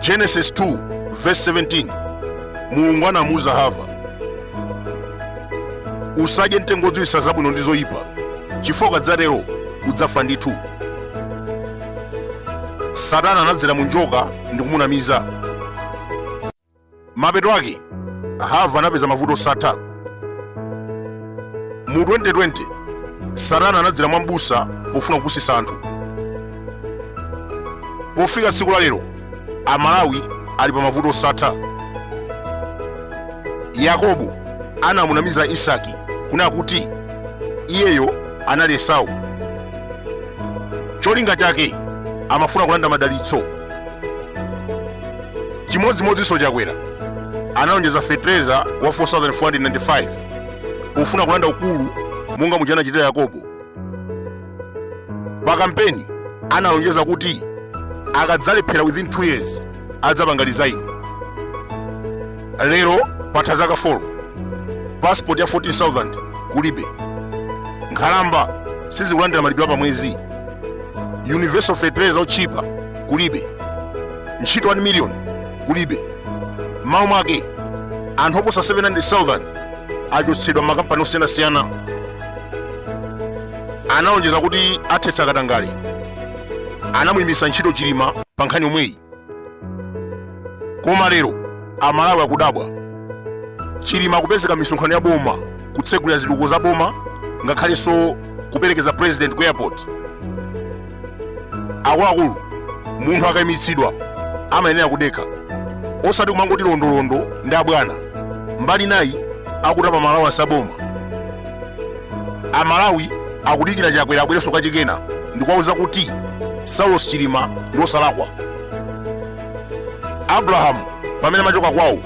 Genesis 2 verse 17. Mulungu anamuwuza Hava, usadye mtengo zoyisa zabwino ndi zoyipa, chifukwa kadzatero udzafa ndithu. Satana anadzera mu njoka ndi kumunamiza. Mapeto ake Hava anapeza mavuto osatha. Mu 2020 Satana anadzera mwa m'busa pofuna kupusitsa anthu. Pofika tsiku la lero Amalawi ali pa mavuto osatha. Yakobo anamunamiza Isaki kunena kuti iyeyo anali Esau. Cholinga chake amafuna kulanda madalitso. Chimodzimodzinso Chakwera analonjeza fetereza wa 4,495 pofuna kulanda ukulu monga muja anachitira Yakobo. Pa kampeni analonjeza kuti akadzalephera within 2 years adzapanga resign. Lero patha zaka 4 passport ya 14,000 kulibe, nkhalamba sizikulandira malipiro pa mwezi, universal fertilizer ochipa kulibe, ntchito 1 million kulibe. Mawu mwake anthu oposa 700,000 achotsedwa makampani osiyanasiyana. Analonjeza kuti athetsa katangale. Anamuyimitsa ntchito Chilima pa nkhani yomweyi. Koma lero Amalawi akudabwa. Chilima akupezeka misonkhano ya boma, kutsegulira zitukuko za boma, ngakhalenso kuperekeza president ku airport. Akuluakulu, munthu akayimitsidwa amayenera kudekha, osati kumangoti londolondo ndi abwana mbali nayi akutapa Malawi asaboma. Amalawi akudikira Chakwera abwerenso kachikena ndi kuwauza kuti Saulos Chilima ndi osalakwa. Abrahamu pamene amachoka kwawo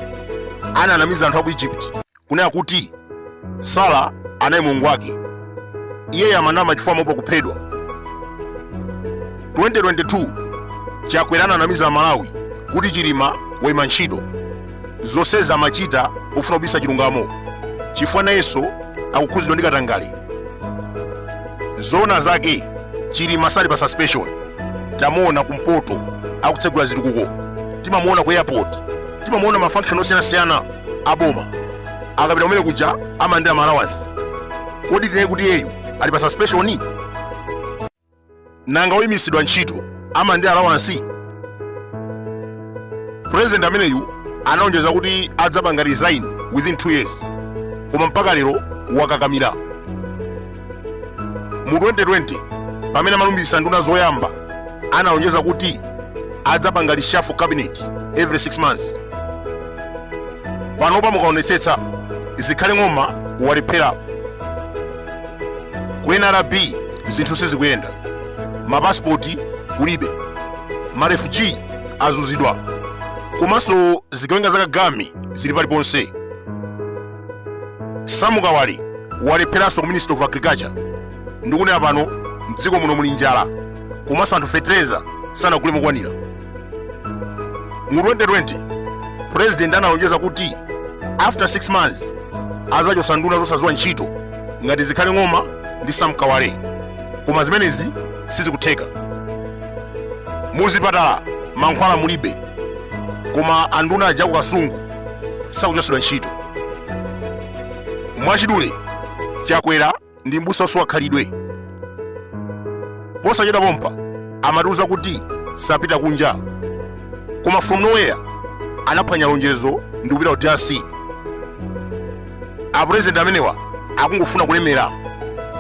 ananamiza anthu a ku Egypt kunena kuti Sara anali mulungu wake, iye amanama chifukwa amopa kuphedwa. 2022 Chakwera ananamiza Amalawi kuti Chilima wayima ntchito. Zonsezi amachita pofuna kubisa chilungamo chifukwa nayenso akukhuzidwa ndi katangale. Zoona zake Chilima sali pa suspension. Tamuona kumpoto akutsegula zitukuko, timamuona ku airport, timamuona mafunction osiyanasiyana aboma. Akapita kumene kuja alandira allowance. Kodi tine kuti yeyu ali pa suspension? Nanga oyimitsidwa ntchito alandira allowance? President ameneyu analonjeza kuti adzapanga resign within 2 years, koma mpaka lero wakakamira. Mu 2020 pamene amalumbisa nduna zoyamba analonjeza kuti adzapanga reshuffle cabinet every 6 months. Panopa mukaonetsetsa zikhale ng'oma walephera. Ku NRB zinthu sizikuyenda, mapasipoti kulibe, marefugee azuzidwa, komanso zigawenga zakagami zili paliponse. Samukawale walepheranso ku Ministry of Agriculture. Ndikunena pano mdziko muno muli njala, komanso anthu fetereza sanagule mokwanira. Mu 2020 President analonjeza kuti after 6 months adzachotsa nduna zosaziwa ntchito ngati zikhale ng'oma ndi Samukawale, koma zimenezi sizikutheka. Muzipatala mankhwala mulibe, koma anduna aja ku kasungu sakuchotsedwa ntchito. Mwachidule Chakwera ndi m'busa osowa khalidwe. Posachedwa pompa amatiuza kuti sapita kunja, koma from nowhere anaphwanya lonjezo ndi kupita ku DRC. Apresident amenewa akungofuna kulemera.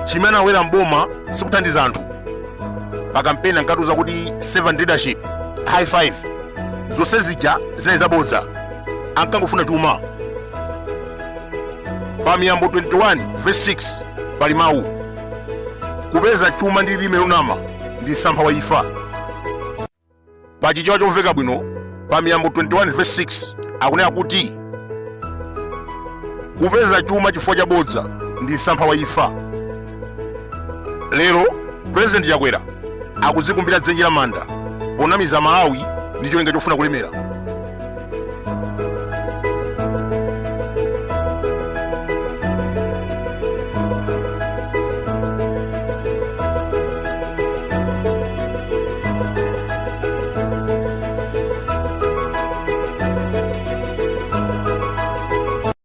Chimene awera mboma sikuthandiza anthu. Pa kampeni ankatiuza kuti servant leadership, high five, zonse zija zinali zabodza, ankangofuna chuma. Pa Miyambo 21 verse 6 pali mawu, kupeza chuma ndi lilime lonama ndi msampha wa imfa. Pa chichewa chomveka bwino pa Miyambo 21 verse 6 akunena kuti kupeza chuma chifukwa chabodza ndi msampha wa imfa. Lero President Chakwera akuzikumbira dzenje la manda ponamiza Malawi ndi cholinga chofuna kulemera.